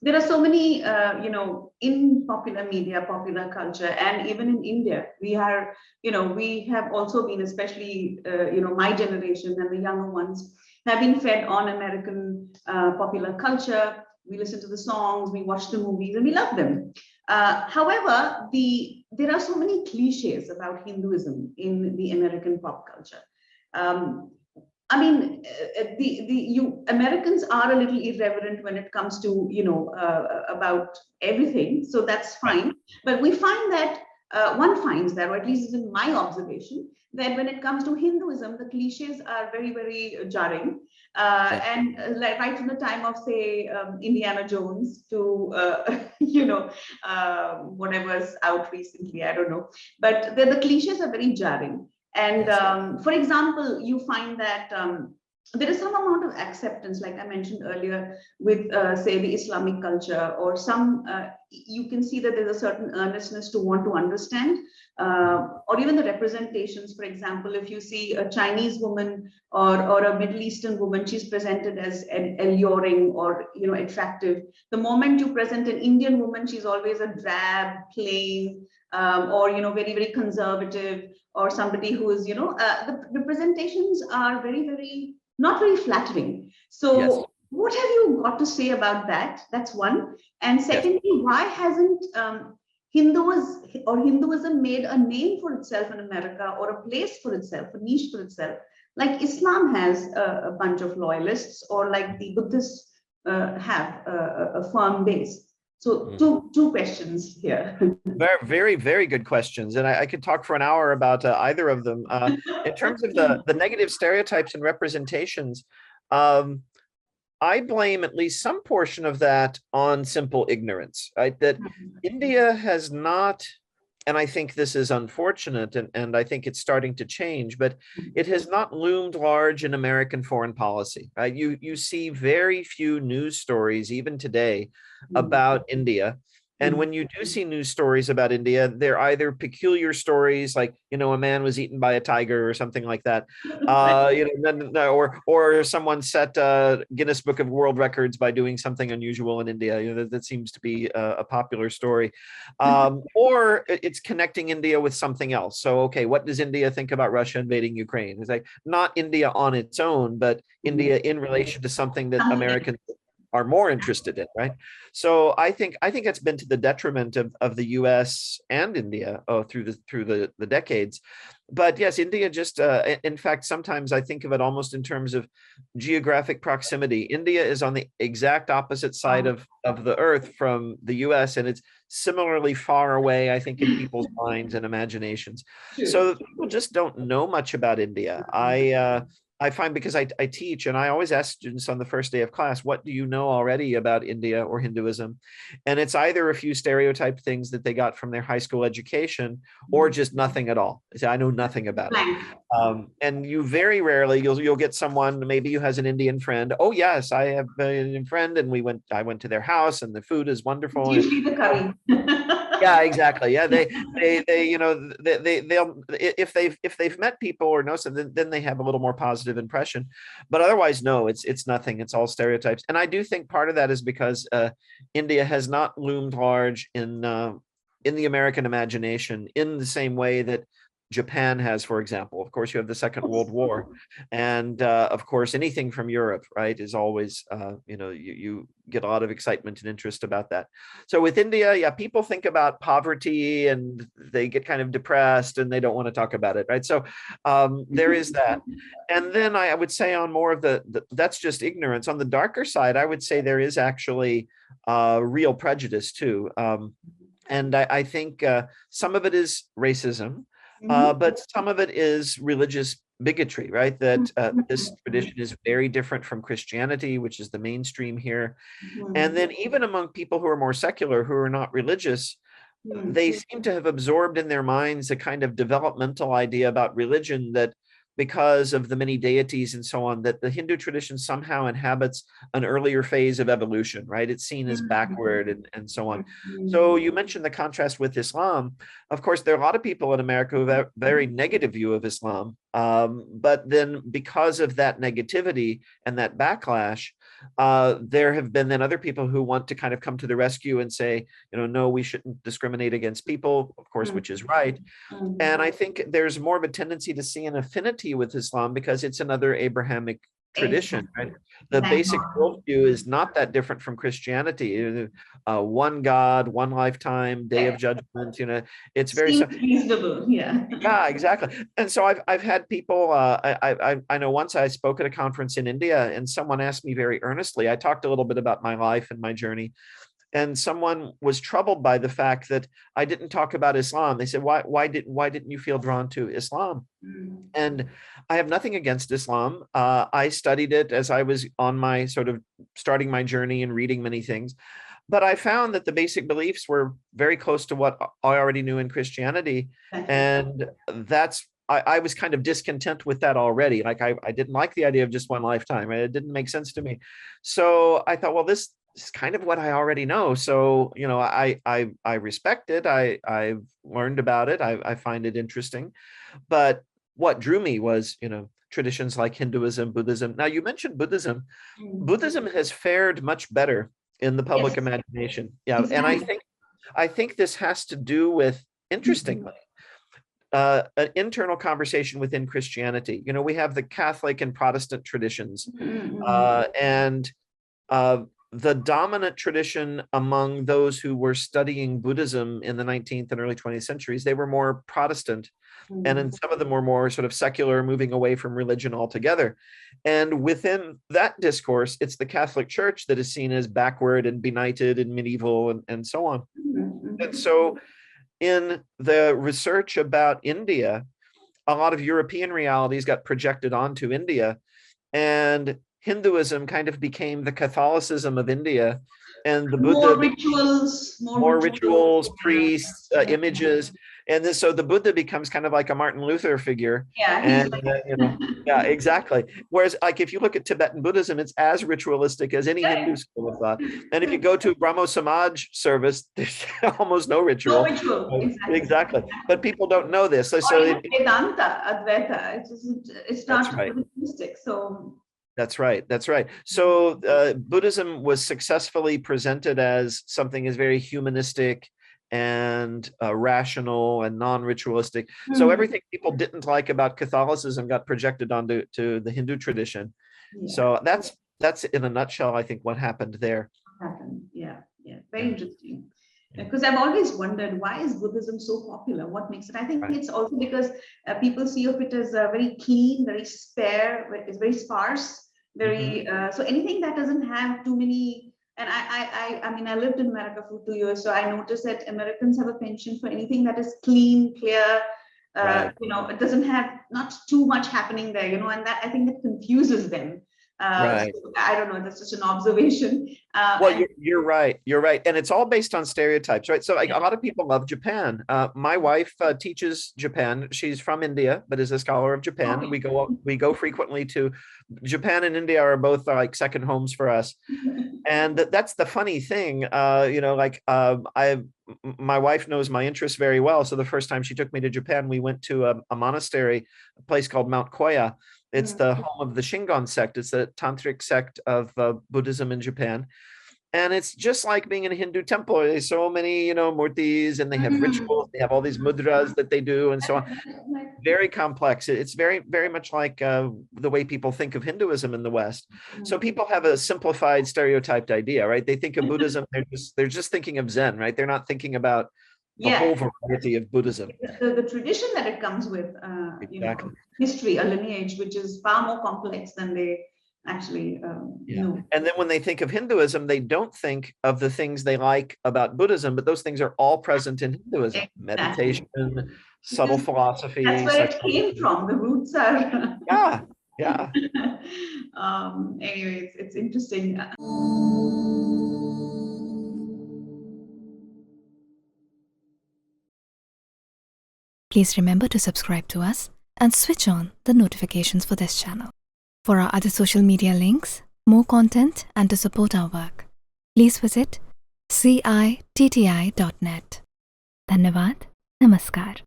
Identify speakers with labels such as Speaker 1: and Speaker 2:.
Speaker 1: there are so many, in popular media, popular culture, and even in India, we are, we have also been, especially, my generation and the younger ones have been fed on American popular culture. We listen to the songs, we watch the movies, and we love them. However, there are so many cliches about Hinduism in the American pop culture. Um, I mean, you Americans are a little irreverent when it comes to, about everything. So that's fine. But we find that one finds that, or at least is in my observation, that when it comes to Hinduism, the cliches are very, very jarring. And like right from the time of, say, Indiana Jones to, whatever's out recently, I don't know. But the cliches are very jarring. And for example, you find that there is some amount of acceptance, like I mentioned earlier, with, say, the Islamic culture, or some, you can see that there's a certain earnestness to want to understand, or even the representations. For example, if you see a Chinese woman or a Middle Eastern woman, she's presented as alluring or, attractive. The moment you present an Indian woman, she's always a drab, plain, or, very, very conservative, or somebody who is, the representations are very, very, not very flattering. So
Speaker 2: Yes.
Speaker 1: what have you got to say about that? That's one. And secondly, why hasn't Hinduism made a name for itself in America, or a place for itself, a niche for itself, like Islam has a bunch of loyalists, or like the Buddhists have a firm base? So two questions here.
Speaker 2: Very, very, very good questions. And I could talk for an hour about either of them. In terms of the negative stereotypes and representations, I blame at least some portion of that on simple ignorance, right? That India has not, and I think this is unfortunate, and I think it's starting to change, but it has not loomed large in American foreign policy, right? You see very few news stories, even today, about India. And when you do see news stories about India, they're either peculiar stories, like, a man was eaten by a tiger or something like that, or someone set Guinness Book of World Records by doing something unusual in India. That seems to be a popular story, or it's connecting India with something else. So, okay, what does India think about Russia invading Ukraine? It's like not India on its own, but India in relation to something that Americans are more interested in, right? So I think it's been to the detriment of the U.S. and India through the decades. But yes, India just, in fact, sometimes I think of it almost in terms of geographic proximity. India is on the exact opposite side of the earth from the U.S., and it's similarly far away, I think, in people's minds and imaginations. So people just don't know much about India. I find, because I teach, and I always ask students on the first day of class, what do you know already about India or Hinduism? And it's either a few stereotyped things that they got from their high school education, or just nothing at all. They say, I know nothing about it. And you very rarely, you'll get someone, maybe who has an Indian friend. Oh yes, I have an Indian friend, and I went to their house, and the food is wonderful.
Speaker 1: It's usually the curry.
Speaker 2: Yeah, exactly. Yeah, they'll if they've met people or know something, then they have a little more positive impression. But otherwise, no, it's nothing. It's all stereotypes. And I do think part of that is because India has not loomed large in the American imagination in the same way that Japan has, for example. Of course, you have the Second World War, and of course, anything from Europe, right, is always, you get a lot of excitement and interest about that. So with India, yeah, people think about poverty and they get kind of depressed and they don't want to talk about it, right? So there is that. And then I would say on more of that's just ignorance. On the darker side, I would say there is actually real prejudice too. And I think some of it is racism. But some of it is religious bigotry, right? That this tradition is very different from Christianity, which is the mainstream here. And then even among people who are more secular, who are not religious, they seem to have absorbed in their minds a kind of developmental idea about religion, that because of the many deities and so on, that the Hindu tradition somehow inhabits an earlier phase of evolution, right? It's seen as backward and so on. So you mentioned the contrast with Islam. Of course, there are a lot of people in America who have a very negative view of Islam. But then because of that negativity and that backlash, there have been then other people who want to kind of come to the rescue and say, no, we shouldn't discriminate against people, of course, which is right. And I think there's more of a tendency to see an affinity with Islam because it's another Abrahamic tradition, right? The basic worldview is not that different from Christianity. One God, one lifetime, day of judgment. It's very
Speaker 1: reasonable. Yeah.
Speaker 2: Yeah, exactly. And so I've had people. I know once I spoke at a conference in India, and someone asked me very earnestly. I talked a little bit about my life and my journey, and someone was troubled by the fact that I didn't talk about Islam. They said, why didn't you feel drawn to Islam? And I have nothing against Islam. I studied it as I was on my sort of starting my journey and reading many things. But I found that the basic beliefs were very close to what I already knew in Christianity. And I was kind of discontent with that already. Like I didn't like the idea of just one lifetime. Right? It didn't make sense to me. So I thought, well, this is kind of what I already know. So, I respect it. I've learned about it. I find it interesting. But what drew me was, traditions like Hinduism, Buddhism. Now you mentioned Buddhism. Buddhism has fared much better in the public imagination. Yeah. Exactly. And I think this has to do with, interestingly, an internal conversation within Christianity. We have the Catholic and Protestant traditions, and the dominant tradition among those who were studying Buddhism in the 19th and early 20th centuries, they were more Protestant. And then some of them were more sort of secular, moving away from religion altogether. And within that discourse, it's the Catholic Church that is seen as backward and benighted and medieval and so on. And so in the research about India, a lot of European realities got projected onto India, and Hinduism kind of became the Catholicism of India, and the Buddha more rituals, priests, images, and then so the Buddha becomes kind of like a Martin Luther figure. And yeah, exactly. Whereas, like if you look at Tibetan Buddhism, it's as ritualistic as any Hindu school of thought. And if you go to Brahmo Samaj service, there's almost no ritual.
Speaker 1: No ritual,
Speaker 2: exactly. But people don't know this. So
Speaker 1: Vedanta, Advaita, it's not ritualistic. So.
Speaker 2: That's right. So Buddhism was successfully presented as something as very humanistic and rational and non-ritualistic. So everything people didn't like about Catholicism got projected onto the Hindu tradition. So that's in a nutshell, I think, what happened there.
Speaker 1: Yeah. Very interesting. Because I've always wondered, why is Buddhism so popular? What makes it? I think it's also because people see of it as very clean, very spare, it's very sparse, very so anything that doesn't have too many. And I mean, I lived in America for 2 years, so I noticed that Americans have a penchant for anything that is clean, clear. It doesn't have not too much happening there, and that I think that confuses them. So I don't know, that's just an observation.
Speaker 2: Well, you're right. And it's all based on stereotypes, right? So a lot of people love Japan. My wife teaches Japan. She's from India, but is a scholar of Japan. We go frequently to Japan, and India are both like second homes for us. And that's the funny thing, my wife knows my interests very well. So the first time she took me to Japan, we went to a monastery, a place called Mount Koya. It's the home of the Shingon sect. It's a tantric sect of Buddhism in Japan. And it's just like being in a Hindu temple. There's so many, murtis, and they have rituals. They have all these mudras that they do and so on. Very complex. It's very, very much like the way people think of Hinduism in the West. So people have a simplified, stereotyped idea, right? They think of Buddhism, they're just thinking of Zen, right? They're not thinking about the whole variety of Buddhism.
Speaker 1: The tradition that it comes with, history, a lineage, which is far more complex than they actually know.
Speaker 2: And then when they think of Hinduism, they don't think of the things they like about Buddhism, but those things are all present in Hinduism. Meditation, subtle philosophy.
Speaker 1: That's where it came from. The roots are.
Speaker 2: Yeah.
Speaker 1: Anyway, it's interesting.
Speaker 3: Please remember to subscribe to us and switch on the notifications for this channel. For our other social media links, more content, and to support our work, please visit citti.net. Dhanyavad. Namaskar.